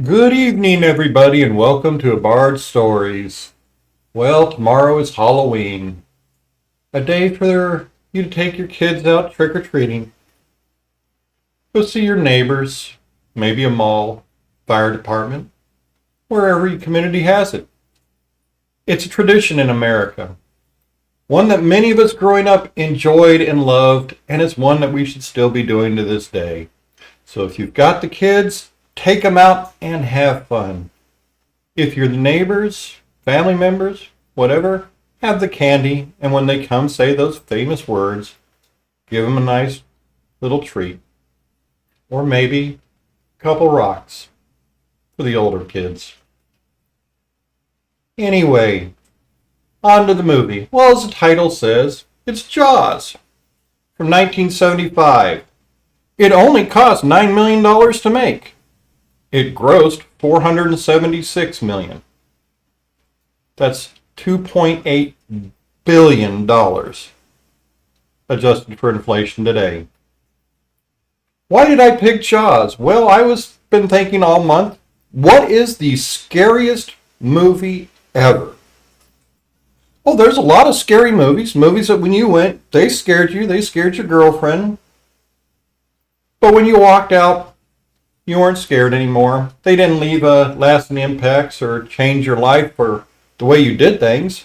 Good evening, everybody, and welcome to Bard Stories. Well, tomorrow is Halloween, a day for you to take your kids out trick-or-treating. Go see your neighbors, maybe a mall, fire department, wherever your community has it. It's a tradition in America, one that many of us growing up enjoyed and loved, and it's one that we should still be doing to this day. So if you've got the kids, take them out and have fun. If you're the neighbors, family members, whatever, have the candy, and when they come say those famous words, give them a nice little treat. Or maybe a couple rocks for the older kids. Anyway, on to the movie. Well, as the title says, it's Jaws from 1975. It only cost $9 million to make. It grossed $476 million. That's $2.8 billion adjusted for inflation today. Why did I pick Jaws? Well, I was been thinking all month, what is the scariest movie ever? Oh, there's a lot of scary movies that when you went, they scared you, they scared your girlfriend. But when you walked out, you weren't scared anymore. They didn't leave lasting impacts or change your life or the way you did things.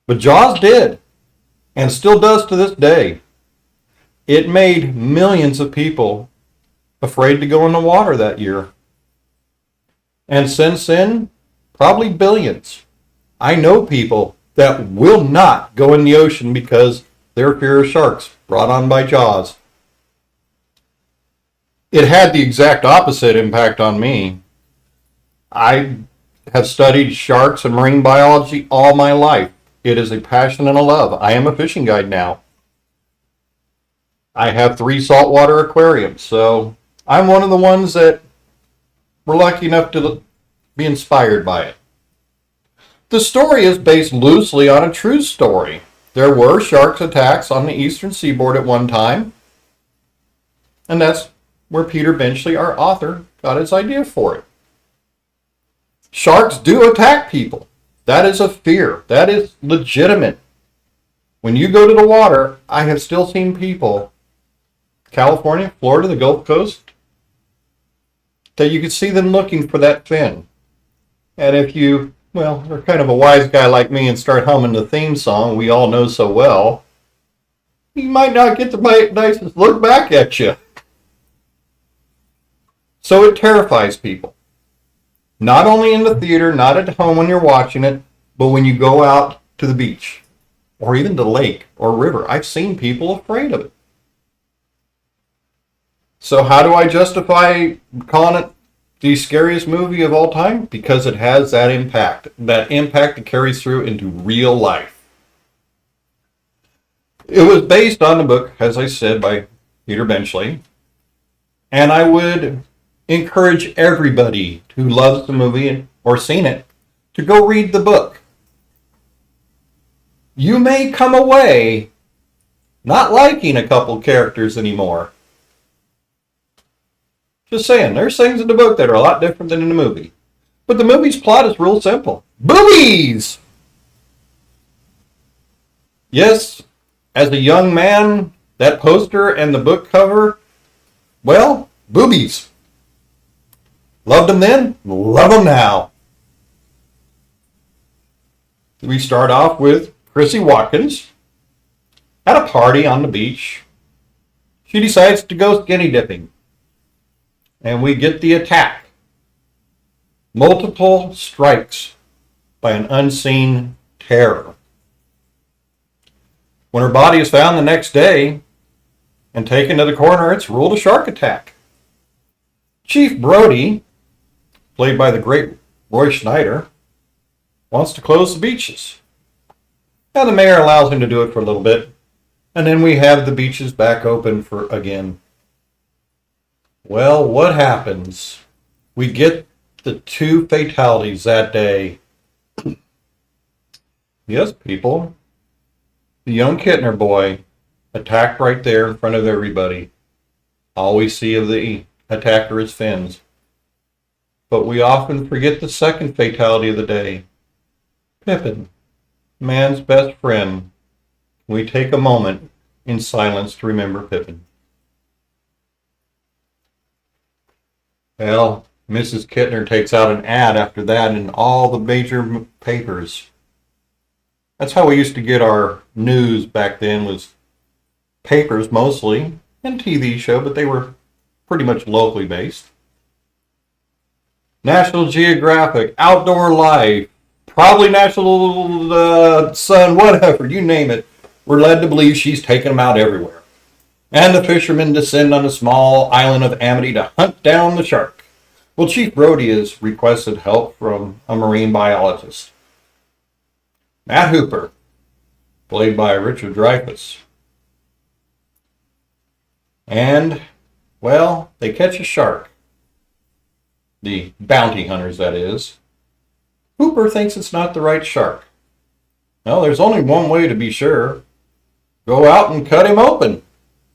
But Jaws did, and still does to this day. It made millions of people afraid to go in the water that year. And since then, probably billions. I know people that will not go in the ocean because their fear of sharks brought on by Jaws. It had the exact opposite impact on me. I have studied sharks and marine biology all my life. It is a passion and a love. I am a fishing guide now. I have 3 saltwater aquariums, so I'm one of the ones that were lucky enough to be inspired by it. The story is based loosely on a true story. There were shark attacks on the eastern seaboard at one time, and that's where Peter Benchley, our author, got his idea for it. Sharks do attack people. That is a fear. That is legitimate. When you go to the water, I have still seen people, California, Florida, the Gulf Coast, that you can see them looking for that fin. And if you, are kind of a wise guy like me and start humming the theme song we all know so well, you might not get the nicest look back at you. So it terrifies people. Not only in the theater, not at home when you're watching it, but when you go out to the beach or even the lake or river. I've seen people afraid of it. So how do I justify calling it the scariest movie of all time? Because it has that impact that carries through into real life. It was based on the book, as I said, by Peter Benchley, and I would encourage everybody who loves the movie or seen it to go read the book. You may come away not liking a couple characters anymore. Just saying, there's things in the book that are a lot different than in the movie. But the movie's plot is real simple. Boobies! Yes, as a young man, that poster and the book cover, well, boobies. Loved them then, love them now. We start off with Chrissy Watkins at a party on the beach. She decides to go skinny dipping. And we get the attack. Multiple strikes by an unseen terror. When her body is found the next day and taken to the coroner, it's ruled a shark attack. Chief Brody, played by the great Roy Schneider, wants to close the beaches. And the mayor allows him to do it for a little bit. And then we have the beaches back open for again. Well, what happens? We get the 2 fatalities that day. Yes, people. The young Kittner boy attacked right there in front of everybody. All we see of the attacker is fins. But we often forget the second fatality of the day. Pippin, man's best friend. We take a moment in silence to remember Pippin. Well, Mrs. Kittner takes out an ad after that in all the major papers. That's how we used to get our news back then, was papers mostly, and TV show, but they were pretty much locally based. National Geographic, Outdoor Life, probably National Sun, whatever, you name it. We're led to believe she's taking them out everywhere. And the fishermen descend on a small island of Amity to hunt down the shark. Well, Chief Brody has requested help from a marine biologist. Matt Hooper, played by Richard Dreyfuss. And, well, they catch a shark. The bounty hunters, that is. Hooper thinks it's not the right shark. Well, there's only one way to be sure. Go out and cut him open.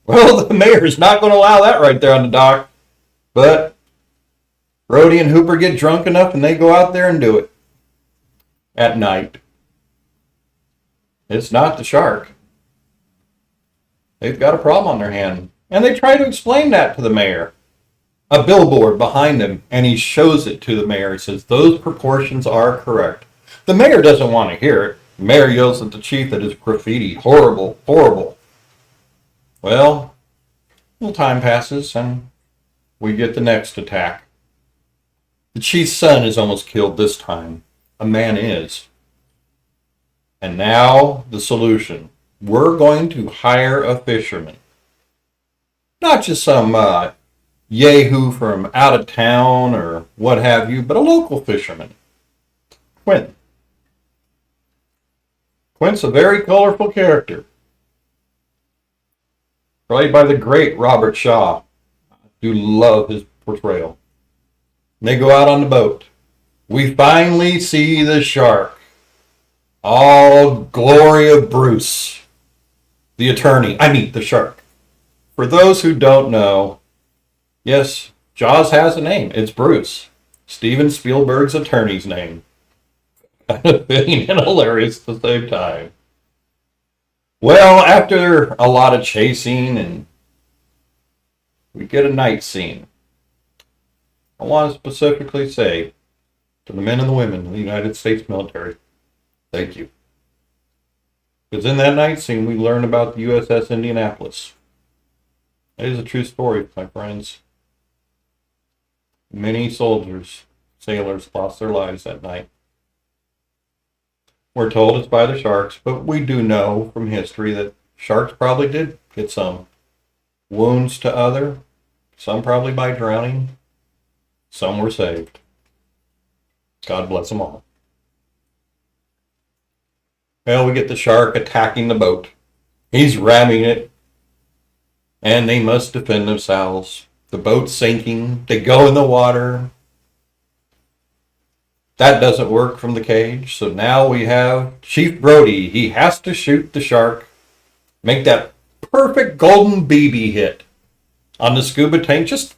Well, the mayor's not going to allow that right there on the dock. But Brody and Hooper get drunk enough and they go out there and do it. At night. It's not the shark. They've got a problem on their hand. And they try to explain that to the mayor. A billboard behind them, and he shows it to the mayor. He says, those proportions are correct. The mayor doesn't want to hear it. The mayor yells at the chief that it's graffiti. Horrible, horrible. Well, a little time passes, and we get the next attack. The chief's son is almost killed this time. A man is. And now the solution. We're going to hire a fisherman. Not just some yahoo from out of town or what have you, but a local fisherman. Quint. Quint's a very colorful character. Played by the great Robert Shaw. I do love his portrayal. And they go out on the boat. We finally see the shark. All glory of Bruce, the attorney. The shark. For those who don't know, yes, Jaws has a name. It's Bruce. Steven Spielberg's attorney's name. Kind of fitting and hilarious at the same time. Well, after a lot of chasing, and we get a night scene. I want to specifically say to the men and the women in the United States military, thank you. Because in that night scene, we learn about the USS Indianapolis. It is a true story, my friends. Many soldiers, sailors lost their lives that night. We're told it's by the sharks, but we do know from history that sharks probably did get some wounds to other, some probably by drowning, some were saved. God bless them all. Well, we get the shark attacking the boat. He's ramming it, and they must defend themselves. The boat's sinking. They go in the water. That doesn't work from the cage. So now we have Chief Brody. He has to shoot the shark. Make that perfect golden BB hit on the scuba tank. Just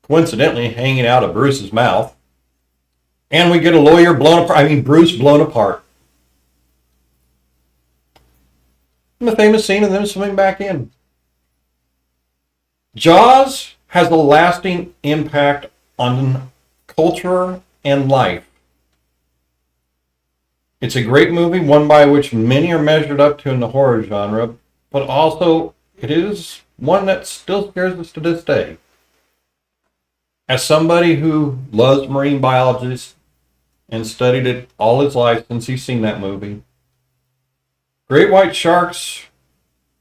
coincidentally hanging out of Bruce's mouth. And we get a lawyer blown apart. Bruce blown apart. And the famous scene of them swimming back in. Jaws has a lasting impact on culture and life. It's a great movie, one by which many are measured up to in the horror genre, but also it is one that still scares us to this day. As somebody who loves marine biology and studied it all his life since he's seen that movie, great white sharks,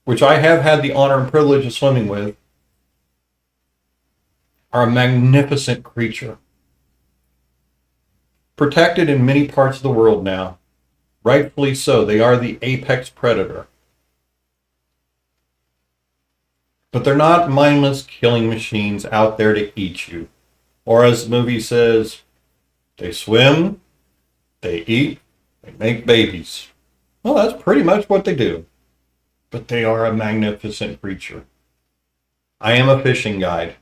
which I have had the honor and privilege of swimming with, are a magnificent creature. Protected in many parts of the world now. Rightfully so. They are the apex predator. But they're not mindless killing machines out there to eat you. Or as the movie says, they swim, they eat, they make babies. Well, that's pretty much what they do. But they are a magnificent creature. I am a fishing guide.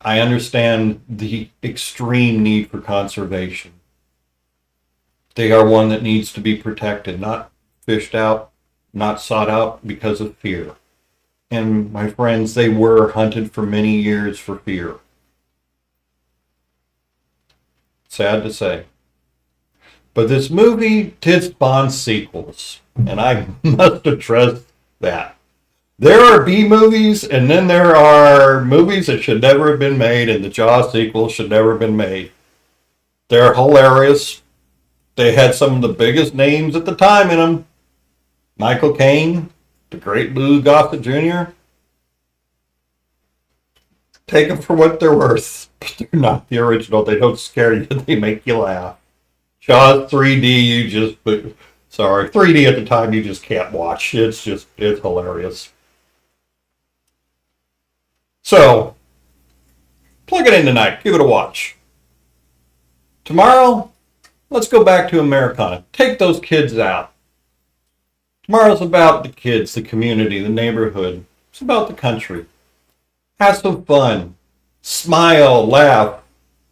I understand the extreme need for conservation. They are one that needs to be protected, not fished out, not sought out because of fear. And my friends, they were hunted for many years for fear. Sad to say. But this movie did spawn sequels, and I must address that. There are B movies, and then there are movies that should never have been made, and the Jaws sequels should never have been made. They're hilarious. They had some of the biggest names at the time in them. Michael Caine, the great Lou Gossett Jr. Take them for what they're worth. But they're not the original. They don't scare you. They make you laugh. Jaws 3D, sorry, 3D at the time you just can't watch. It's hilarious. So, plug it in tonight. Give it a watch. Tomorrow, let's go back to Americana. Take those kids out. Tomorrow's about the kids, the community, the neighborhood. It's about the country. Have some fun. Smile, laugh.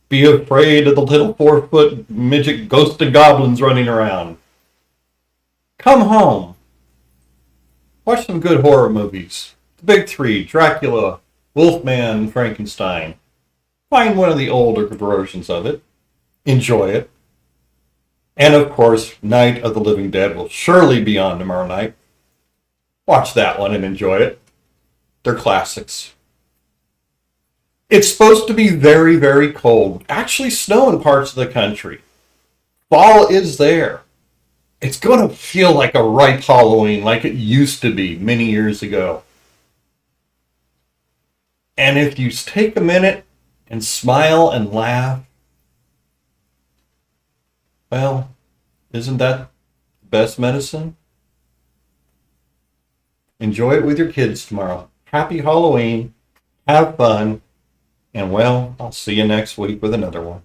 Be afraid of the little 4-foot midget ghosts and goblins running around. Come home. Watch some good horror movies. The big three, Dracula, Wolfman, Frankenstein. Find one of the older versions of it. Enjoy it. And of course, Night of the Living Dead will surely be on tomorrow night. Watch that one and enjoy it. They're classics. It's supposed to be very, very cold. Actually, snow in parts of the country. Fall is there. It's going to feel like a ripe Halloween like it used to be many years ago. And if you take a minute and smile and laugh, well, isn't that the best medicine? Enjoy it with your kids tomorrow. Happy Halloween. Have fun. And well, I'll see you next week with another one.